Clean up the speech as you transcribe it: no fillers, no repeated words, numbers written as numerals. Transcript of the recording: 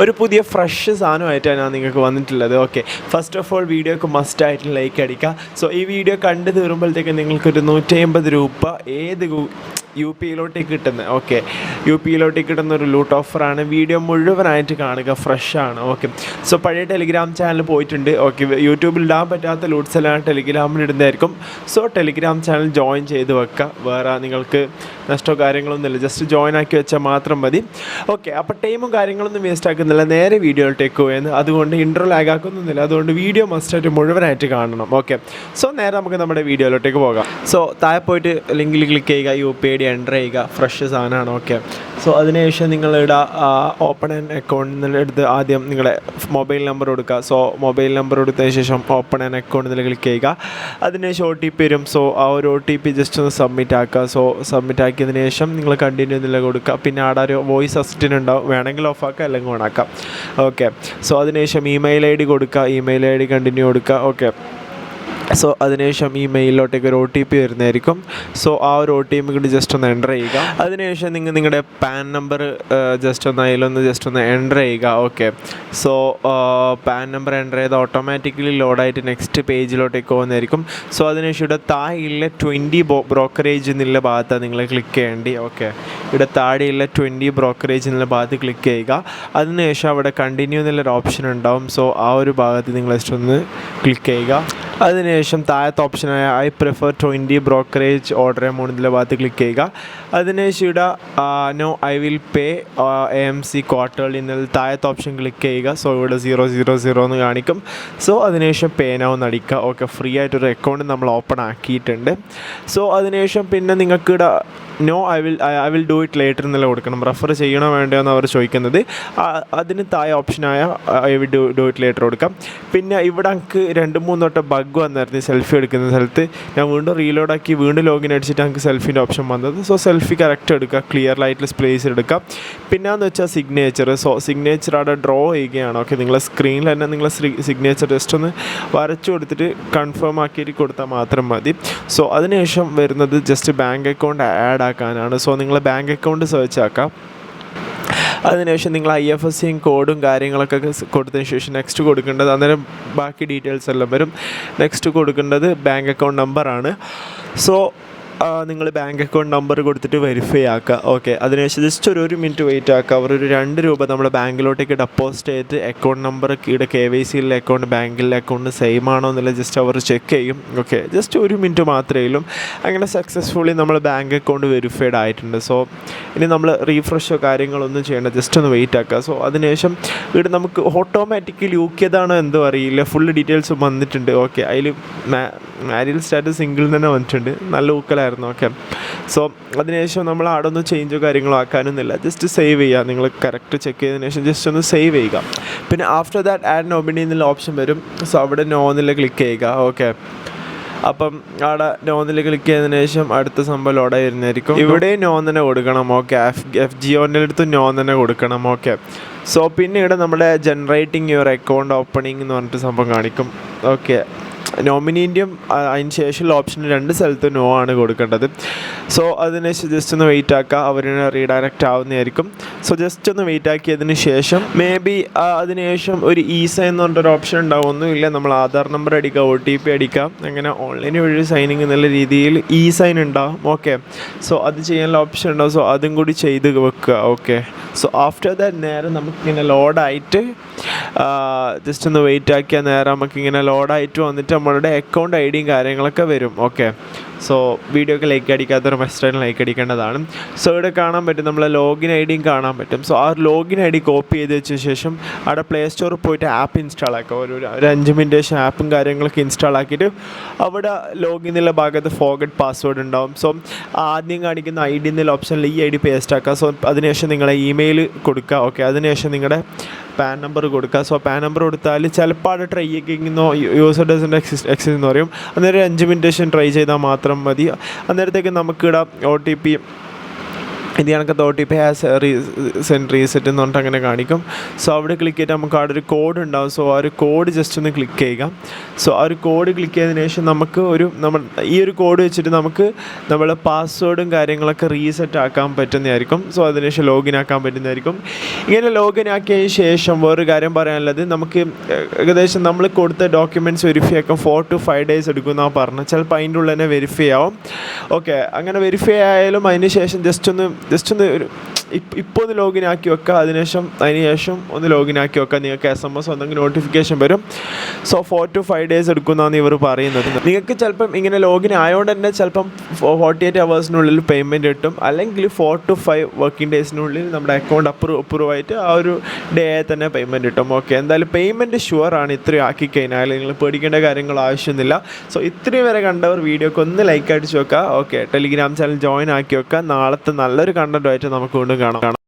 ഒരു പുതിയ ഫ്രഷ് സാധനമായിട്ടാണ് ഞാൻ നിങ്ങൾക്ക് വന്നിട്ടുള്ളത്. ഓക്കെ, ഫസ്റ്റ് ഓഫ് ഓൾ വീഡിയോക്ക് മസ്റ്റായിട്ട് ലൈക്ക് അടിക്കുക. സോ ഈ വീഡിയോ കണ്ടു തീരുമ്പോഴത്തേക്ക് നിങ്ങൾക്കൊരു 150 രൂപ ഏത് UPയിലോട്ടേക്ക് കിട്ടുന്നത്. ഓക്കെ, UPയിലോട്ടേക്ക് കിട്ടുന്ന ഒരു ലൂട്ട് ഓഫറാണ്. വീഡിയോ മുഴുവനായിട്ട് കാണുക, ഫ്രഷാണ്. ഓക്കെ, സോ പഴയ ടെലിഗ്രാം ചാനൽ പോയിട്ടുണ്ട്. ഓക്കെ, യൂട്യൂബിൽ ഇടാൻ പറ്റാത്ത ലൂട്ട്സ് എല്ലാം ടെലിഗ്രാമിൽ ഇടുന്നതായിരിക്കും. സോ ടെലിഗ്രാം ചാനൽ ജോയിൻ ചെയ്ത് വെക്കുക. വേറെ നിങ്ങൾക്ക് നഷ്ടമോ കാര്യങ്ങളൊന്നുമില്ല, ജസ്റ്റ് ജോയിൻ ആക്കി വെച്ചാൽ മാത്രം മതി. ഓക്കെ, അപ്പോൾ ടൈമും കാര്യങ്ങളൊന്നും വേസ്റ്റ് ആക്കുന്നില്ല, നേരെ വീഡിയോയിലേക്ക് പോയെന്ന്. അതുകൊണ്ട് ഇൻട്രോ ലാഗ് ആക്കുന്നൊന്നുമില്ല, അതുകൊണ്ട് വീഡിയോ മസ്റ്റായിട്ട് മുഴുവനായിട്ട് കാണണം. ഓക്കെ, സോ നേരെ നമുക്ക് നമ്മുടെ വീഡിയോയിലോട്ടേക്ക് പോകാം. സോ താഴെ പോയിട്ട് ലിങ്കിൽ ക്ലിക്ക് ചെയ്യുക, UPID എൻ്റർ ചെയ്യുക. ഫ്രഷ് സാധനമാണ്. ഓക്കെ, സോ അതിനുശേഷം നിങ്ങളിവിടെ ഓപ്പൺ ആൻ അക്കൗണ്ട് എടുത്ത് ആദ്യം നിങ്ങളുടെ മൊബൈൽ നമ്പർ കൊടുക്കുക. സോ മൊബൈൽ നമ്പർ കൊടുത്തതിന് ശേഷം ഓപ്പൺ ആൻ അക്കൗണ്ട് എന്നതിൽ ക്ലിക്ക് ചെയ്യുക. അതിനുശേഷം OTP വരും. സോ ആ ഒരു OTP ജസ്റ്റ് ഒന്ന് സബ്മിറ്റ് ആക്കുക. സോ സബ്മിറ്റ് ആക്കിയതിന് ശേഷം നിങ്ങൾ കണ്ടിന്യൂ എന്നില്ല കൊടുക്കുക. പിന്നെ അവിടെ ഒരു വോയിസ് അസിസ്റ്റൻ്റ് ഉണ്ടാവും, വേണമെങ്കിൽ ഓഫാക്കുക അല്ലെങ്കിൽ ഓണാക്കാം. ഓക്കെ, സോ അതിനുശേഷം ഇമെയിൽ ID കൊടുക്കുക. ഇമെയിൽ ID കണ്ടിന്യൂ കൊടുക്കുക. ഓക്കെ, സോ അതിനുശേഷം ഈ മെയിലിലോട്ടേക്ക് ഒരു OTP വരുന്നതായിരിക്കും. സോ ആ ഒരു OTP കൂടി ജസ്റ്റ് ഒന്ന് എൻ്റർ ചെയ്യുക. അതിനുശേഷം നിങ്ങളുടെ പാൻ നമ്പർ ജസ്റ്റ് ഒന്ന് അതിലൊന്ന് ജസ്റ്റ് ഒന്ന് എൻ്റർ ചെയ്യുക. Okay, so pan number enter ചെയ്ത് ഓട്ടോമാറ്റിക്കലി ലോഡായിട്ട് നെക്സ്റ്റ് പേജിലോട്ടേക്ക് പോകുന്നതായിരിക്കും. സോ അതിനുശേഷം ഇവിടെ താഴെയുള്ള 20 ബ്രോക്കറേജ് എന്നുള്ള ഭാഗത്താണ് നിങ്ങൾ ക്ലിക്ക് ചെയ്യേണ്ടി. ഓക്കെ, ഇവിടെ താഴെയുള്ള 20 ബ്രോക്കറേജ് എന്നുള്ള ഭാഗത്ത് ക്ലിക്ക് ചെയ്യുക. അതിനുശേഷം അവിടെ കണ്ടിന്യൂ എന്നുള്ളൊരു ഓപ്ഷൻ ഉണ്ടാവും. സോ ആ ഒരു ഭാഗത്ത് നിങ്ങൾ ജസ്റ്റ് ഒന്ന് ക്ലിക്ക് ചെയ്യുക. അതിനുശേഷം താഴത്തെ ഓപ്ഷനായ I prefer 20 brokerage order amount എന്നുള്ള ഭാഗത്ത് ക്ലിക്ക് ചെയ്യുക. അതിനുശേഷം ഇവിടെ no I will pay AMC quarterly എന്നുള്ള താഴത്തെ ഓപ്ഷൻ ക്ലിക്ക് ചെയ്യുക. സോ ഇവിടെ 000 എന്ന് കാണിക്കും. സോ അതിനുശേഷം പേ നൗ എന്ന് അടിക്കുക. ഓക്കെ, ഫ്രീ ആയിട്ടൊരു അക്കൗണ്ട് നമ്മൾ ഓപ്പൺ ആക്കിയിട്ടുണ്ട്. സോ അതിനുശേഷം പിന്നെ നിങ്ങൾക്ക് ഇവിടെ no I will do it later എന്നുള്ള കൊടുക്കണം. റെഫർ ചെയ്യണോ വേണ്ടോ എന്ന് അവർ ചോദിക്കുന്നത്. അതിന് താഴെ ഓപ്ഷനായ I will do it later കൊടുക്കാം. പിന്നെ ഇവിടെ എനിക്ക് 2-3 തൊട്ട് ബഗ് വന്നായിരുന്നു സെൽഫി എടുക്കുന്ന സ്ഥലത്ത്. ഞാൻ വീണ്ടും റീലോഡാക്കി വീണ്ടും ലോഗിൻ അടിച്ചിട്ട് എനിക്ക് സെൽഫീൻ്റെ ഓപ്ഷൻ വന്നത്. സോ സെൽഫി കറക്റ്റ് എടുക്കുക, ക്ലിയർ ലൈറ്റിൽ പ്ലേസ് എടുക്കുക. പിന്നെയെന്ന് വെച്ചാൽ സിഗ്നേച്ചർ. സോ സിഗ്നേച്ചർ അവിടെ ഡ്രോ ചെയ്യുകയാണ്. ഓക്കെ, നിങ്ങളെ സ്ക്രീനിൽ തന്നെ നിങ്ങളെ സിഗ്നേച്ചർ ജസ്റ്റ് ഒന്ന് വരച്ചു കൊടുത്തിട്ട് കൺഫേം ആക്കിയിട്ട് കൊടുത്താൽ മാത്രം മതി. സോ അതിനുശേഷം വരുന്നത് ജസ്റ്റ് ബാങ്ക് അക്കൗണ്ട് ആഡ് ആക്കാനാണ്. സോ നിങ്ങൾ ബാങ്ക് അക്കൗണ്ട് സെർച്ച് ആക്കാം. അതിനുശേഷം നിങ്ങൾ IFSC കോഡും കാര്യങ്ങളൊക്കെ കൊടുത്തതിന് ശേഷം നെക്സ്റ്റ് കൊടുക്കേണ്ടത്, അന്നേരം ബാക്കി ഡീറ്റെയിൽസ് എല്ലാം വരും. നെക്സ്റ്റ് കൊടുക്കേണ്ടത് ബാങ്ക് അക്കൗണ്ട് നമ്പറാണ്. സോ നിങ്ങൾ ബാങ്ക് അക്കൗണ്ട് നമ്പർ കൊടുത്തിട്ട് വെരിഫൈ ആക്കുക. ഓക്കെ, അതിനുശേഷം ജസ്റ്റ് ഒരു മിനിറ്റ് വെയിറ്റ് ആക്കുക. അവർ ഒരു 2 രൂപ നമ്മുടെ ബാങ്കിലോട്ടേക്ക് ഡെപ്പോസിറ്റ് ചെയ്ത് അക്കൗണ്ട് നമ്പർ ഇവിടെ KYCയിലെ അക്കൗണ്ട് ബാങ്കിലെ അക്കൗണ്ട് സെയിം ആണോ എന്നുള്ള ജസ്റ്റ് അവർ ചെക്ക് ചെയ്യും. ഓക്കെ, ജസ്റ്റ് 1 മിനിറ്റ് മാത്രമേ ഉള്ളൂ. അങ്ങനെ സക്സസ്ഫുള്ളി നമ്മൾ ബാങ്ക് അക്കൗണ്ട് വെരിഫൈഡ് ആയിട്ടുണ്ട്. സോ ഇനി നമ്മൾ റീഫ്രഷോ കാര്യങ്ങളൊന്നും ചെയ്യേണ്ട, ജസ്റ്റ് ഒന്ന് വെയിറ്റ് ആക്കുക. സോ അതിനുശേഷം ഇവിടെ നമുക്ക് ഓട്ടോമാറ്റിക്കലി യൂക്കിയതാണോ എന്തോ അറിയില്ല, ഫുൾ ഡീറ്റെയിൽസ് വന്നിട്ടുണ്ട്. ഓക്കെ, അതിൽ മാരിയൽ സ്റ്റാറ്റസ് സിംഗിൾ തന്നെ വന്നിട്ടുണ്ട്, നല്ല ഊക്കലായിരുന്നു. ഓക്കെ, സോ അതിനുശേഷം നമ്മൾ അവിടെ ഒന്നും ചേഞ്ചോ കാര്യങ്ങളോ ആക്കാനൊന്നുമില്ല, ജസ്റ്റ് സേവ് ചെയ്യുക. നിങ്ങൾ കറക്റ്റ് ചെക്ക് ചെയ്തതിന് ശേഷം ജസ്റ്റ് ഒന്ന് സേവ് ചെയ്യുക. പിന്നെ ആഫ്റ്റർ ദാറ്റ് ആഡ് നോമിനി എന്നുള്ള ഓപ്ഷൻ വരും. സോ അവിടെ നോ എന്നുള്ള ക്ലിക്ക് ചെയ്യുക. ഓക്കെ, അപ്പം അവിടെ നോന്നിൽ ക്ലിക്ക് ചെയ്തതിന് ശേഷം അടുത്ത സംഭവം ലോഡ് വരുന്നതായിരിക്കും. ഇവിടെ നോൻ തന്നെ കൊടുക്കണം. ഓക്കെ, FGOൻ്റെ അടുത്ത് നോൻ തന്നെ കൊടുക്കണം. ഓക്കെ, സോ പിന്നെ ഇവിടെ നമ്മുടെ ജനറേറ്റിംഗ് യുവർ അക്കൗണ്ട് ഓപ്പണിംഗ് എന്ന് പറഞ്ഞിട്ട് സംഭവം കാണിക്കും. ഓക്കെ, നോമിനീൻ്റെയും അതിന് ശേഷമുള്ള ഓപ്ഷന് 2 സ്ഥലത്ത് നോ ആണ് കൊടുക്കേണ്ടത്. സോ അതിന് ജസ്റ്റ് ഒന്ന് വെയിറ്റ് ആക്കുക, അവരിന് റീഡയറക്റ്റ് ആവുന്നതായിരിക്കും. സോ ജസ്റ്റ് ഒന്ന് വെയിറ്റ് ആക്കിയതിന് ശേഷം മേ ബി അതിനുശേഷം ഒരു സൈൻ എന്ന് പറഞ്ഞൊരു ഓപ്ഷൻ ഉണ്ടാവും. ഒന്നുമില്ല, നമ്മൾ ആധാർ നമ്പർ അടിക്കുക, OTP അടിക്കാം, അങ്ങനെ ഓൺലൈൻ വഴി സൈനിങ് എന്നുള്ള രീതിയിൽ സൈൻ ഉണ്ടാവും. ഓക്കെ, സോ അത് ചെയ്യാനുള്ള ഓപ്ഷൻ ഉണ്ടാവും. സോ അതും കൂടി ചെയ്ത് വെക്കുക. ഓക്കെ, സോ ആഫ്റ്റർ ദാറ്റ് നേരെ നമുക്കിങ്ങനെ ലോഡായിട്ട് ജസ്റ്റ് ഒന്ന് വെയിറ്റ് ആക്കിയാൽ നേരെ നമുക്കിങ്ങനെ ലോഡായിട്ട് വന്നിട്ട് നമ്മളുടെ അക്കൗണ്ട് ID കാര്യങ്ങളൊക്കെ വരും. ഓക്കെ, സോ വീഡിയോക്ക് ലൈക്ക് അടിക്കാത്തൊരു മസ്റ്റായിട്ട് ലൈക്ക് അടിക്കേണ്ടതാണ്. സോ ഇവിടെ കാണാൻ പറ്റും നമ്മളെ ലോഗിൻ ID കാണാൻ പറ്റും. സോ ആ ലോഗിൻ ID കോപ്പി ചെയ്ത് വെച്ച ശേഷം അവിടെ പ്ലേ സ്റ്റോറിൽ പോയിട്ട് ആപ്പ് ഇൻസ്റ്റാൾ ആക്കുക. ഒരു 5 മിനിറ്റ് ശേഷം ആപ്പും കാര്യങ്ങളൊക്കെ ഇൻസ്റ്റാൾ ആക്കിയിട്ട് അവിടെ ലോഗിൻ എന്നുള്ള ഭാഗത്ത് ഫോർഗെറ്റ് പാസ്വേഡ് ഉണ്ടാവും. സോ ആദ്യം കാണിക്കുന്ന ID എന്നുള്ള ഓപ്ഷനിൽ ഈ ID പേസ്റ്റ് ആക്കുക. സോ അതിനുശേഷം നിങ്ങളെ ഇമെയിൽ കൊടുക്കുക. ഓക്കെ, അതിനുശേഷം നിങ്ങളുടെ പാൻ നമ്പർ കൊടുക്കുക. സോ പാൻ നമ്പർ കൊടുത്താൽ ചിലപ്പോൾ അവിടെ ട്രൈ ചെയ്യുന്നോ യൂസർ ഡസൻറ്റ് എക്സിസ്റ്റ് എന്ന് പറയും. അന്നേരം 5 മിനിറ്റ് ശേഷം ട്രൈ ചെയ്താൽ മാത്രം മതി. അന്നേരത്തേക്ക് നമുക്കിവിടെ OTP ഇത് കണക്കത്തെ OTP ഹാസ് സെൻഡ് റീസെറ്റ് എന്ന് പറഞ്ഞിട്ട് അങ്ങനെ കാണിക്കും. സോ അവിടെ ക്ലിക്ക് ചെയ്തിട്ട് നമുക്ക് അവിടെ ഒരു കോഡ് ഉണ്ടാവും. സോ ആ ഒരു കോഡ് ജസ്റ്റ് ഒന്ന് ക്ലിക്ക് ചെയ്യുക. സോ ആ ഒരു കോഡ് ക്ലിക്ക് ചെയ്തതിന് ശേഷം നമുക്ക് ഈ ഒരു കോഡ് വെച്ചിട്ട് നമുക്ക് നമ്മളെ പാസ്വേഡും കാര്യങ്ങളൊക്കെ റീസെറ്റ് ആക്കാൻ പറ്റുന്നതായിരിക്കും. സോ അതിനുശേഷം ലോഗിൻ ആക്കാൻ പറ്റുന്നതായിരിക്കും. ഇങ്ങനെ ലോഗിൻ ആക്കിയതിന് ശേഷം വേറൊരു കാര്യം പറയാനുള്ളത്, നമുക്ക് ഏകദേശം നമ്മൾ കൊടുത്ത ഡോക്യുമെൻറ്റ്സ് വെരിഫൈ ആക്കാൻ 4 to 5 days എടുക്കുമെന്നാണ് പറഞ്ഞത്. ചിലപ്പോൾ അതിൻ്റെ ഉള്ളിൽ തന്നെ വെരിഫൈ ആവും. ഓക്കെ, അങ്ങനെ വെരിഫൈ ആയാലും അതിന് ശേഷം ജസ്റ്റ് ഒന്ന് ഒരു ഇപ്പോൾ ഒന്ന് ലോഗിൻ ആക്കി വെക്കുക. അതിന് ശേഷം ഒന്ന് ലോഗിൻ ആക്കി വെക്കുക. നിങ്ങൾക്ക് SMS വന്നെങ്കിൽ നോട്ടിഫിക്കേഷൻ വരും. സോ 4 to 5 days എടുക്കുമെന്നാണ് ഇവർ പറയുന്നത്. നിങ്ങൾക്ക് ചിലപ്പം ഇങ്ങനെ ലോഗിൻ ആയതുകൊണ്ട് തന്നെ ചിലപ്പം 48 hours പേയ്മെൻറ്റ് കിട്ടും. അല്ലെങ്കിൽ 4 to 5 working daysനുള്ളിൽ നമ്മുടെ അക്കൗണ്ട് അപ്രൂവ് ആയിട്ട് ആ ഒരു ഡേ തന്നെ പേയ്മെൻറ്റ് കിട്ടും. ഓക്കെ, എന്തായാലും പേയ്മെൻറ്റ് ഷുവറാണ്. ഇത്രയും ആക്കി കഴിഞ്ഞാൽ നിങ്ങൾ പേടിക്കേണ്ട കാര്യങ്ങൾ ആവശ്യമൊന്നുമില്ല. സോ ഇത്രയും വരെ കണ്ടവർ വീഡിയോക്ക് ഒന്ന് ലൈക്ക് അടിച്ച് വെക്കുക. ഓക്കെ, ടെലിഗ്രാം ചാനൽ ജോയിൻ ആക്കി വെക്കുക. നാളത്തെ നല്ലൊരു കണ്ടൻറ്റുമായിട്ട് നമുക്ക് വീണ്ടും കാണാം.